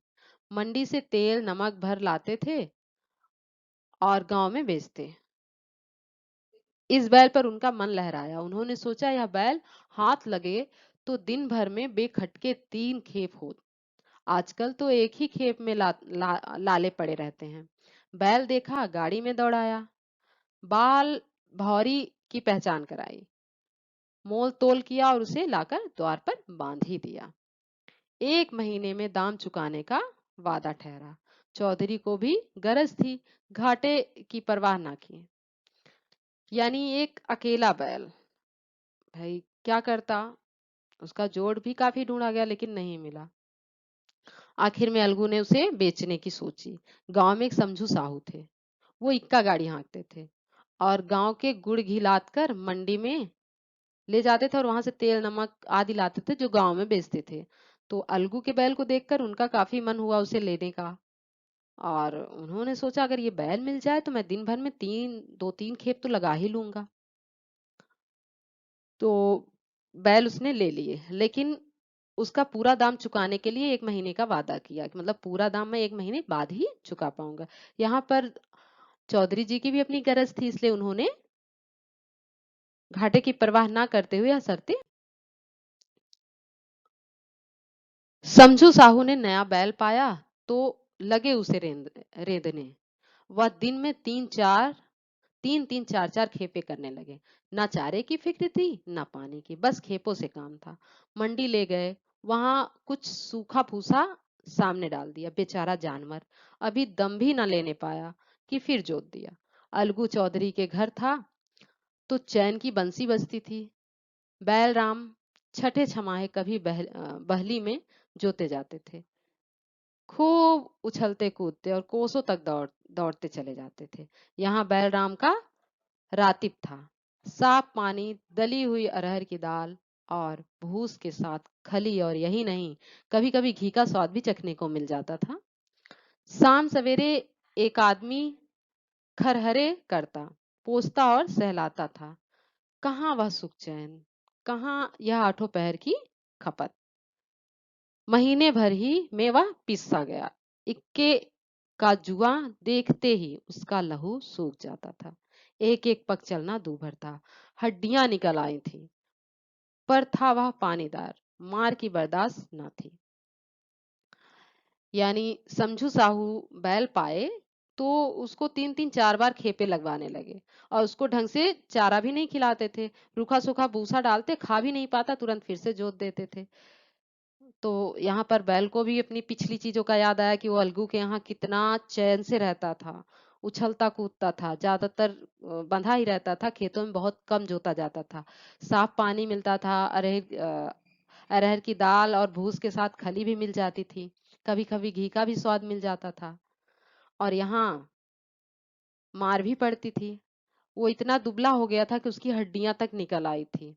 मंडी से तेल नमक भर लाते थे और गांव में बेचते। इस बैल पर उनका मन लहराया। उन्होंने सोचा यह बैल हाथ लगे तो दिन भर में बेखटके 3 खेप हो। आजकल तो एक ही खेप में लाले पड़े रहते हैं। बैल देखा, गाड़ी में दौड़ाया, बाल भौरी की पहचान कराई, मोल तोल किया और उसे लाकर द्वार पर बांध ही दिया। 1 महीने में दाम चुकाने का वादा ठहरा। चौधरी को भी गरज थी, घाटे की परवाह ना की। यानी एक अकेला बैल, भाई क्या करता। उसका जोड़ भी काफी ढूंढा गया लेकिन नहीं मिला। आखिर में अलगू ने उसे बेचने की सोची। गांव में एक समझू साहू थे। वो इक्का गाड़ी हाँकते थे और गांव के गुड़ घी लाद कर मंडी में ले जाते थे और वहां से तेल नमक आदि लाते थे जो गांव में बेचते थे। तो अलगू के बैल को देखकर उनका काफी मन हुआ उसे लेने का। और उन्होंने सोचा अगर ये बैल मिल जाए तो मैं दिन भर में 2-3 खेप तो लगा ही लूंगा। तो बैल उसने ले लिए लेकिन उसका पूरा दाम चुकाने के लिए 1 महीने का वादा किया कि मतलब पूरा दाम मैं 1 महीने बाद ही चुका पाऊंगा। यहाँ पर चौधरी जी की भी अपनी गरज थी इसलिए उन्होंने घाटे की परवाह ना करते हुए यह शर्तें। समझू साहू ने नया बैल पाया तो लगे उसे रेंदने। वह दिन में तीन तीन चार चार खेपे करने लगे। ना चारे की फिक्र थी ना पानी की, बस खेपों से काम था। मंडी ले गए, वहां कुछ सूखा भूसा सामने डाल दिया। बेचारा जानवर अभी दम भी न लेने पाया कि फिर जोत दिया। अलगू चौधरी के घर था तो चैन की बंसी बजती थी। बैल राम छठे छमाहे कभी बहली में जोते जाते थे। खूब उछलते कूदते और कोसों तक दौड़ते चले जाते थे। यहाँ बैलराम का रातिब था। साफ पानी, दली हुई अरहर की दाल और भूस के साथ खली, और यही नहीं कभी कभी घी का स्वाद भी चखने को मिल जाता था। शाम सवेरे एक आदमी खरहरे करता, पोसता और सहलाता था। कहाँ वह सुख चैन, कहाँ यह आठों पहर की खपत। महीने भर ही में वह पिस-सा गया। इक्के का जुआ देखते ही उसका लहू सूख जाता था। एक एक पग चलना दूभर था। हड्डियां निकल आई थी पर था वह पानीदार, मार की बर्दाश्त न थी। यानी समझू साहू बैल पाए तो उसको 3-3 4 बार खेपे लगवाने लगे और उसको ढंग से चारा भी नहीं खिलाते थे। रूखा सूखा भूसा डालते, खा भी नहीं पाता, तुरंत फिर से जोत देते थे। तो यहाँ पर बैल को भी अपनी पिछली चीजों का याद आया कि वो अलगू के यहाँ कितना चैन से रहता था, उछलता कूदता था, ज्यादातर बंधा ही रहता था, खेतों में बहुत कम जोता जाता था। साफ पानी मिलता था, अरहर की दाल और भूस के साथ खली भी मिल जाती थी। कभी कभी घी का भी स्वाद मिल जाता था और यहाँ मार भी पड़ती थी। वो इतना दुबला हो गया था कि उसकी हड्डियां तक निकल आई थी।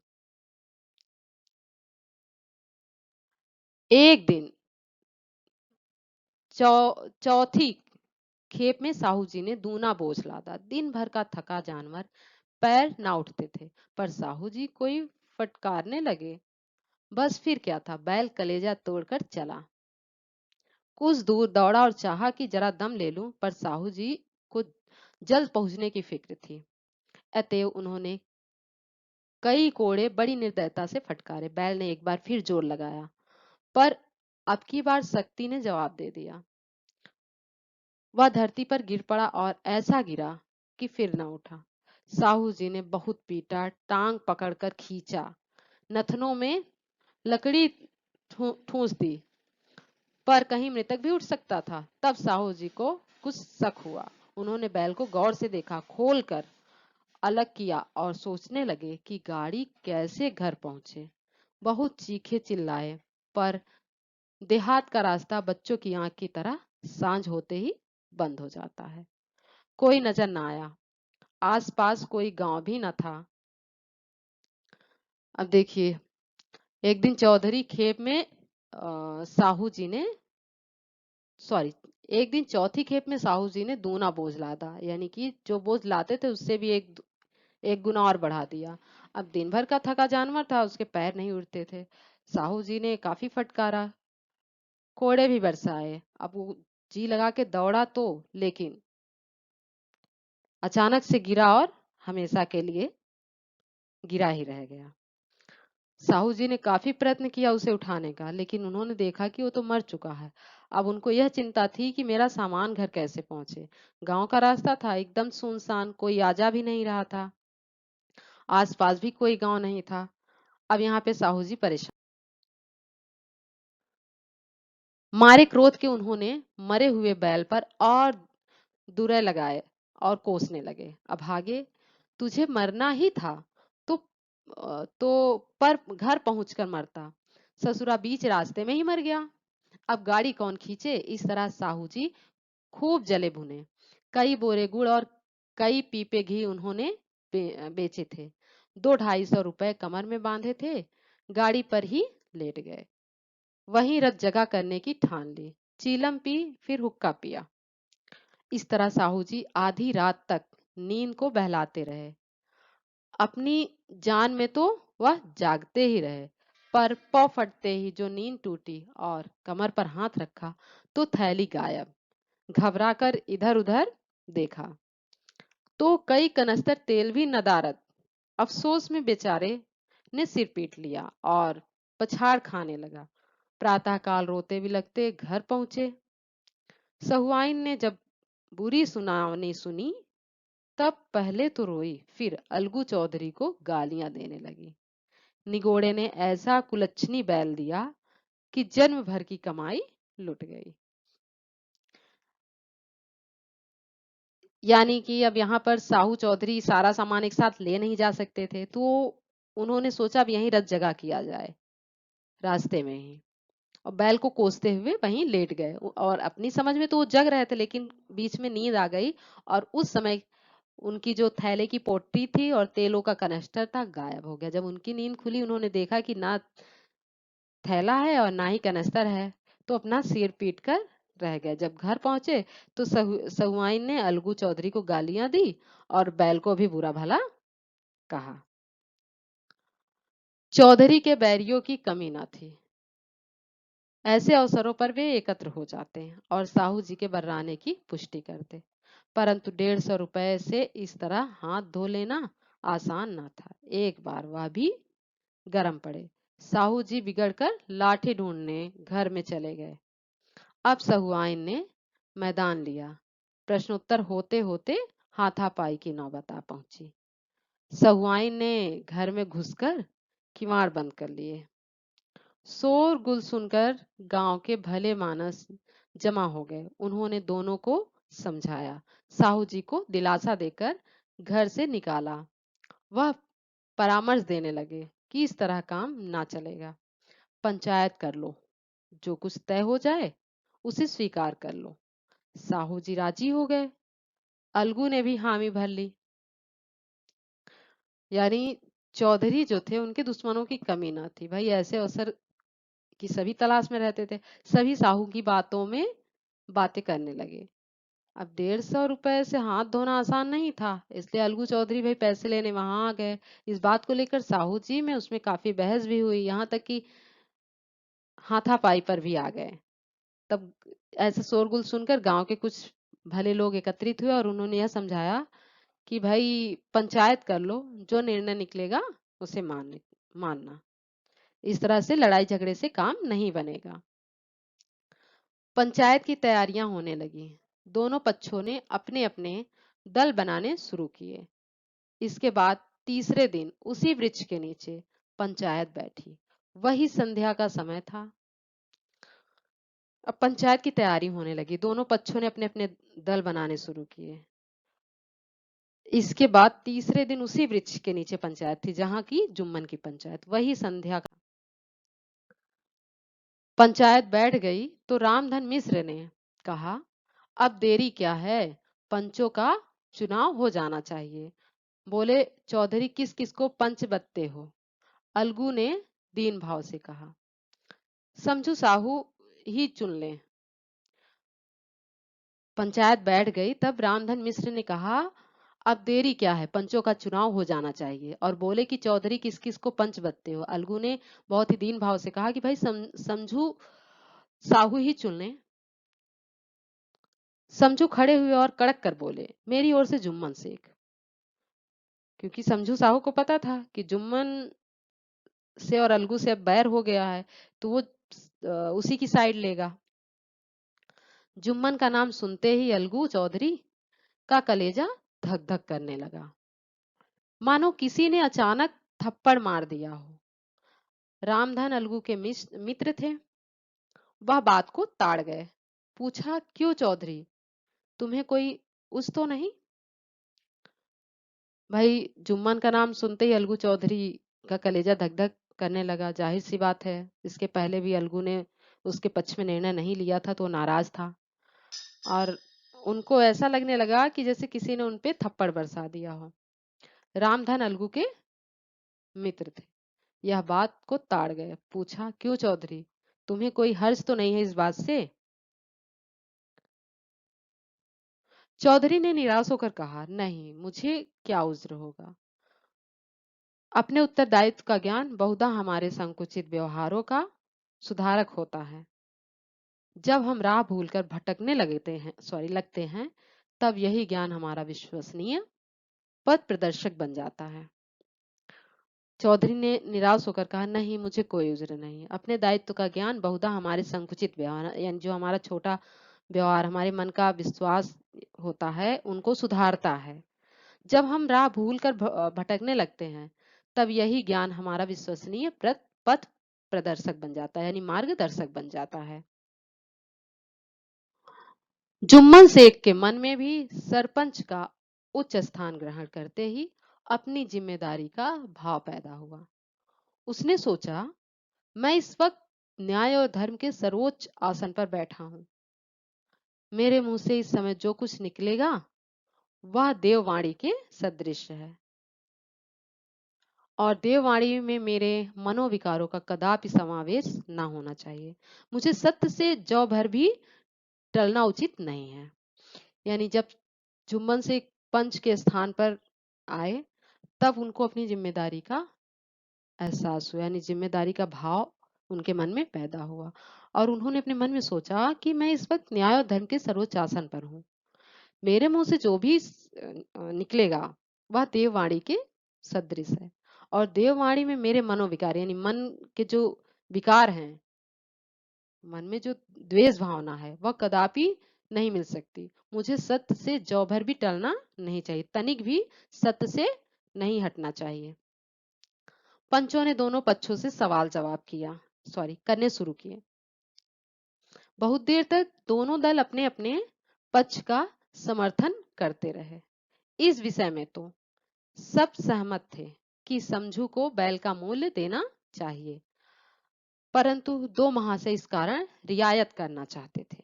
एक दिन चौथी खेप में साहू जी ने दूना बोझ लादा। दिन भर का थका जानवर पैर ना उठते थे पर साहू जी कोई फटकारने लगे। बस फिर क्या था, बैल कलेजा तोड़कर चला। कुछ दूर दौड़ा और चाहा कि जरा दम ले लूं, पर साहू जी को जल्द पहुंचने की फिक्र थी। अतएव उन्होंने कई कोड़े बड़ी निर्दयता से फटकारे। बैल ने एक बार फिर जोर लगाया पर अब की बार शक्ति ने जवाब दे दिया। वह धरती पर गिर पड़ा और ऐसा गिरा कि फिर न उठा। साहू जी ने बहुत पीटा, टांग पकड़कर खींचा, नथनों में लकड़ी ठूंस दी, पर कहीं मृतक भी उठ सकता था। तब साहू जी को कुछ शक हुआ। उन्होंने बैल को गौर से देखा, खोल कर, अलग किया और सोचने लगे कि गाड़ी कैसे घर पहुंचे। बहुत चीखे चिल्लाए, पर देहात का रास्ता बच्चों की आंख की तरह सांझ होते ही बंद हो जाता है। कोई नजर ना आया, आसपास कोई गांव भी न था। अब देखिए, एक दिन चौधरी खेत में साहू जी ने सॉरी एक दिन चौथी खेप में साहू जी ने दूना बोझ लादा, यानी कि जो बोझ लाते थे उससे भी एक गुना और बढ़ा दिया। अब दिन भर का थका जानवर था, उसके पैर नहीं उठते थे। साहू जी ने काफी फटकारा, कोड़े भी बरसाए। अब वो जी लगा के दौड़ा तो, लेकिन अचानक से गिरा और हमेशा के लिए गिरा ही रह गया। साहू जी ने काफी प्रयत्न किया उसे उठाने का, लेकिन उन्होंने देखा कि वो तो मर चुका है। अब उनको यह चिंता थी कि मेरा सामान घर कैसे पहुंचे। गांव का रास्ता था एकदम सुनसान, कोई आजा भी नहीं रहा था, आसपास भी कोई गांव नहीं था। अब यहाँ पे साहू जी परेशान, मारे क्रोध के उन्होंने मरे हुए बैल पर और दुरे लगाए और कोसने लगे। अब आगे, तुझे मरना ही था तो पर घर पहुंचकर मरता, ससुरा बीच रास्ते में ही मर गया। अब गाड़ी कौन खींचे। इस तरह साहू जी खूब जले भुने। कई बोरे गुड़ और कई पीपे घी उन्होंने बेचे थे। 200-250 रुपए कमर में बांधे थे, गाड़ी पर ही लेट गए। वहीं रत जगह करने की ठान ली। चीलम पी, फिर हुक्का पिया। इस तरह साहू जी आधी रात तक नींद को बहलाते रहे। अपनी जान में तो वह जागते ही रहे, पर पौ फटते ही जो नींद टूटी और कमर पर हाथ रखा तो थैली गायब। घबराकर इधर उधर देखा तो कई कनस्तर तेल भी नदारद। अफसोस में बेचारे ने सिर पीट लिया और पछाड़ खाने लगा। प्रातःकाल रोते भी लगते घर पहुंचे। सहुआइन ने जब बुरी सुनावनी सुनी, तब पहले तो रोई, फिर अलगू चौधरी को गालियां देने लगी। निगोड़े ने ऐसा कुलच्छनी बैल दिया कि जन्म भर की कमाई लुट गई। यानी कि अब यहाँ पर साहू चौधरी सारा सामान एक साथ ले नहीं जा सकते थे, तो उन्होंने सोचा अब यहीं रत जगह किया जाए, रास्ते में ही। और बैल को कोसते हुए वहीं लेट गए और अपनी समझ में तो वो जग रहे थे, लेकिन बीच में नींद आ गई और उस समय उनकी जो थैले की पोटली थी और तेलों का कनस्टर था गायब हो गया। जब उनकी नींद खुली, उन्होंने देखा कि ना थैला है और ना ही कनस्तर है, तो अपना सिर पीट कर रह गए। जब घर पहुंचे तो सहुआइन ने अलगू चौधरी को गालियां दी और बैल को भी बुरा भला कहा। चौधरी के बैरियों की कमी ना थी। ऐसे अवसरों पर वे एकत्र हो जाते हैं और साहू जी के बर्राने की पुष्टि करते। परंतु 150 रुपए से इस तरह हाथ धो लेना आसान ना था। एक बार वह भी गरम पड़े। साहू जी बिगड़कर लाठी ढूंढने घर में चले गए। अब सहुआइन ने मैदान लिया। प्रश्नोत्तर होते होते हाथापाई की नौबत आ पहुंची। सहुआइन ने घर में घुसकर किवाड़ बंद कर लिए। शोर गुल सुनकर गांव के भले मानस जमा हो गए। उन्होंने दोनों को समझाया, साहू जी को दिलासा देकर घर से निकाला। वह परामर्श देने लगे कि इस तरह काम ना चलेगा, पंचायत कर लो, जो कुछ तय हो जाए उसे स्वीकार कर लो। साहू जी राजी हो गए। अलगू ने भी हामी भर ली। यानी चौधरी जो थे उनके दुश्मनों की कमी ना थी भाई, ऐसे अवसर की सभी तलाश में रहते थे। सभी साहू की बातों में बातें करने लगे। अब 150 रुपए से हाथ धोना आसान नहीं था, इसलिए अलगू चौधरी भाई पैसे लेने वहां आ गए। इस बात को लेकर साहू जी में उसमें काफी बहस भी हुई, यहाँ तक कि हाथापाई पर भी आ गए। तब ऐसा शोरगुल सुनकर गांव के कुछ भले लोग एकत्रित हुए और उन्होंने यह समझाया कि भाई पंचायत कर लो, जो निर्णय निकलेगा उसे मानना। इस तरह से लड़ाई झगड़े से काम नहीं बनेगा। पंचायत की तैयारियां होने लगी। दोनों पक्षों ने अपने अपने दल बनाने शुरू किए। इसके बाद तीसरे दिन उसी वृक्ष के नीचे पंचायत बैठी। वही संध्या का समय था। अब पंचायत की तैयारी होने लगी। दोनों पक्षों ने अपने अपने दल बनाने शुरू किए। इसके बाद तीसरे दिन उसी वृक्ष के नीचे पंचायत थी जहां की जुम्मन की पंचायत। वही संध्या का पंचायत बैठ गई तो रामधन मिश्र ने कहा, अब देरी क्या है, पंचों का चुनाव हो जाना चाहिए। बोले, चौधरी किस किस को पंच बत्ते हो? अलगू ने दीन भाव से कहा, समझू साहू ही चुन ले। पंचायत बैठ गई। तब रामधन मिश्र ने कहा, अब देरी क्या है, पंचों का चुनाव हो जाना चाहिए। और बोले कि चौधरी किस किस को पंच बत्ते हो? अलगू ने बहुत ही दीन भाव से कहा कि भाई समझू साहू ही चुन ले। समझू खड़े हुए और कड़क कर बोले, मेरी ओर से जुम्मन शेख। क्योंकि समझू साहू को पता था कि जुम्मन से और अलगू से अब बैर हो गया है, तो वो उसी की साइड लेगा। जुम्मन का नाम सुनते ही अलगू चौधरी का कलेजा धक धक करने लगा, मानो किसी ने अचानक थप्पड़ मार दिया हो। रामधन अलगू के मित्र थे। वह बात को ताड़ गए। पूछा, क्यों चौधरी, तुम्हें कोई उस तो नहीं? भाई, जुम्मन का नाम सुनते ही अलगू चौधरी का कलेजा धक धक करने लगा। जाहिर सी बात है, इसके पहले भी अलगू ने उसके पक्ष में निर्णय नहीं लिया था, तो वो नाराज था। और उनको ऐसा लगने लगा कि जैसे किसी ने उनपे थप्पड़ बरसा दिया हो। रामधन अलगू के मित्र थे, यह बात को ताड़ गए। पूछा, क्यों चौधरी, तुम्हें कोई हर्ज तो नहीं है इस बात से? चौधरी ने निराश होकर कहा, नहीं, मुझे क्या उज्र होगा। अपने उत्तरदायित्व का ज्ञान बहुधा हमारे संकुचित व्यवहारों का सुधारक होता है। जब हम राह भूलकर लगते हैं, तब यही ज्ञान हमारा विश्वसनीय पथ प्रदर्शक बन जाता है। चौधरी ने निराश होकर कहा, नहीं, मुझे कोई उज्र नहीं। अपने दायित्व का ज्ञान बहुधा हमारे संकुचित व्यवहार, यानी जो हमारा छोटा व्यवहार, हमारे मन का विश्वास होता है, उनको सुधारता है। जब हम राह भूल कर भटकने लगते हैं, तब यही ज्ञान हमारा विश्वसनीय पथ प्रदर्शक बन जाता है, यानी मार्गदर्शक बन जाता है। जुम्मन शेख के मन में भी सरपंच का उच्च स्थान ग्रहण करते ही अपनी जिम्मेदारी का भाव पैदा हुआ। उसने सोचा, मैं इस वक्त न्याय और धर्म के सर्वोच्च आसन पर बैठा हूं। मेरे मुंह से इस समय जो कुछ निकलेगा वह देववाणी के सदृश है, और देववाणी में मेरे मनोविकारों का कदापि समावेश न होना चाहिए। मुझे सत्य से जौ भर भी टलना उचित नहीं है। यानी जब जुम्मन से पंच के स्थान पर आए, तब उनको अपनी जिम्मेदारी का एहसास हुआ, यानी जिम्मेदारी का भाव उनके मन में पैदा हुआ। और उन्होंने अपने मन में सोचा कि मैं इस वक्त न्याय और धर्म के सर्वोच्च आसन पर हूँ। मेरे मुंह से जो भी निकलेगा वह देववाणी के सदृश है, और देववाणी में मेरे मनोविकार, यानी मन के जो विकार हैं, मन में जो द्वेष भावना है, वह कदापि नहीं मिल सकती। मुझे सत्य से जौ भर भी टलना नहीं चाहिए, तनिक भी सत्य से नहीं हटना चाहिए। पंचों ने दोनों पक्षों से सवाल जवाब करने शुरू किए। बहुत देर तक दोनों दल अपने अपने पक्ष का समर्थन करते रहे। इस विषय में तो सब सहमत थे कि समझू को बैल का मूल्य देना चाहिए, परंतु दो महाशय इस कारण रियायत करना चाहते थे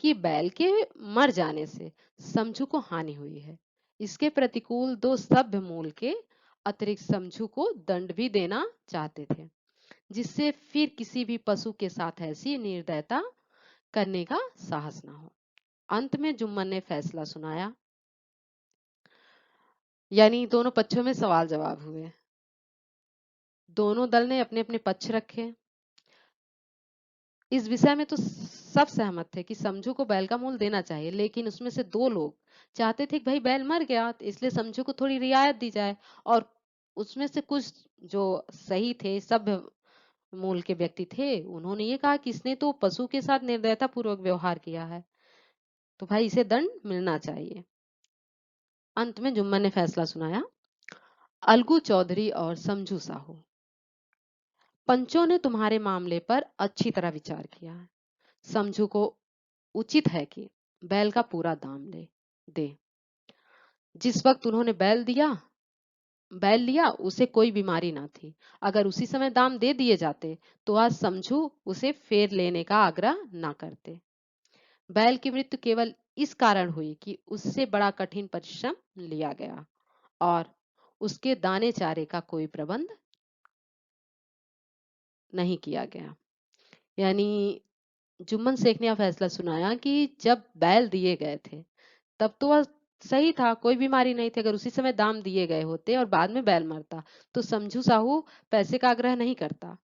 कि बैल के मर जाने से समझू को हानि हुई है। इसके प्रतिकूल दो सभ्य मूल के अतिरिक्त समझू को दंड भी देना चाहते थे, जिससे फिर किसी भी पशु के साथ ऐसी निर्दयता करने का साहस न हो। अंत में जुम्मन ने फैसला सुनाया, यानी दोनों पक्षों में सवाल जवाब हुए। दोनों दल ने अपने अपने पक्ष रखे। इस विषय में तो सब सहमत थे कि समझू को बैल का मूल देना चाहिए, लेकिन उसमें से दो लोग चाहते थे कि भाई बैल मर गया, तो इसलिए समझू को थोड़ी रियायत दी जाए। और उसमें से कुछ जो सही थे, सभ्य मूल के व्यक्ति थे, उन्होंने ये कहा कि इसने तो पशु के साथ निर्दयता पूर्वक व्यवहार किया है, तो भाई इसे दंड मिलना चाहिए। अंत में जुम्मन ने फैसला सुनाया, अलगू चौधरी और समझू साहू, पंचों ने तुम्हारे मामले पर अच्छी तरह विचार किया है। समझू को उचित है कि बैल का पूरा दाम दे। जिस वक्त उन्होंने बैल लिया उसे कोई बीमारी ना थी। अगर उसी समय दाम दे दिए जाते तो आज समझू उसे फेर लेने का आग्रह ना करते। बैल की मृत्यु केवल इस कारण हुई कि उससे बड़ा कठिन परिश्रम लिया गया और उसके दाने चारे का कोई प्रबंध नहीं किया गया। यानी जुम्मन शेख ने यह फैसला सुनाया कि जब बैल दिए गए थे तब तो वह सही था, कोई बीमारी नहीं थी। अगर उसी समय दाम दिए गए होते और बाद में बैल मरता तो समझू साहू पैसे का आग्रह नहीं करता।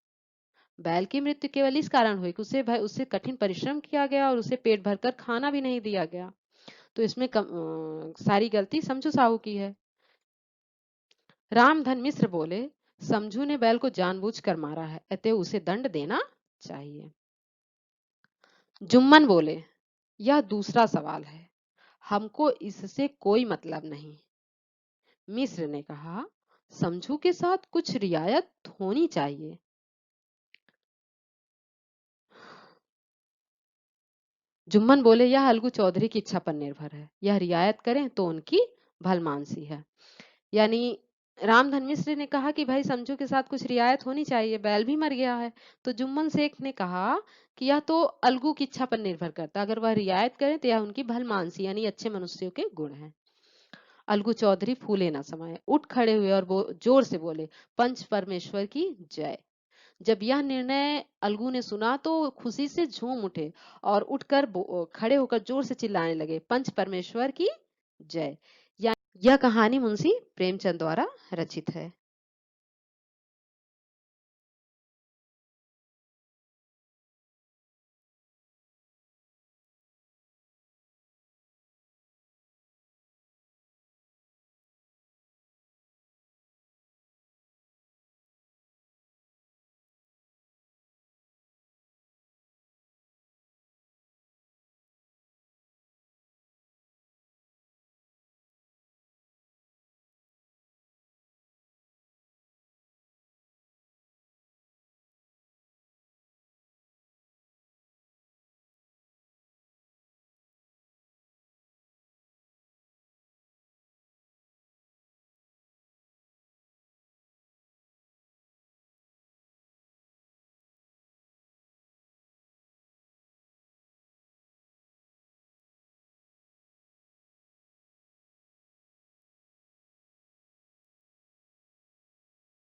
बैल की मृत्यु केवल इस कारण हुई कि उससे कठिन परिश्रम किया गया और उसे पेट भरकर खाना भी नहीं दिया गया। तो इसमें सारी गलती समझू साहू की है। रामधन मिश्र बोले, समझू ने बैल को जानबूझकर मारा है, अतः उसे दंड देना चाहिए। जुम्मन बोले, यह दूसरा सवाल है, हमको इससे कोई मतलब नहीं। मिस्र ने कहा, समझू के साथ कुछ रियायत होनी चाहिए। जुम्मन बोले, यह अलगू चौधरी की इच्छा पर निर्भर है, यह रियायत करें तो उनकी भलमानसी है। यानी रामधन मिश्र ने कहा कि भाई समझू के साथ कुछ रियायत होनी चाहिए, बैल भी मर गया है। तो जुम्मन शेख ने कहा कि यह तो अलगू की इच्छा पर निर्भर करता, अगर वह रियायत करें तो यह उनकी भलमानसी यानी अच्छे मनुष्यों के गुण है। अलगू चौधरी फूले ना समाये, उठ खड़े हुए और वो जोर से बोले, पंच परमेश्वर की जय। जब यह निर्णय अलगू ने सुना तो खुशी से झूम उठे और उठकर खड़े होकर जोर से चिल्लाने लगे, पंच परमेश्वर की जय। यह कहानी मुंशी प्रेमचंद द्वारा रचित है।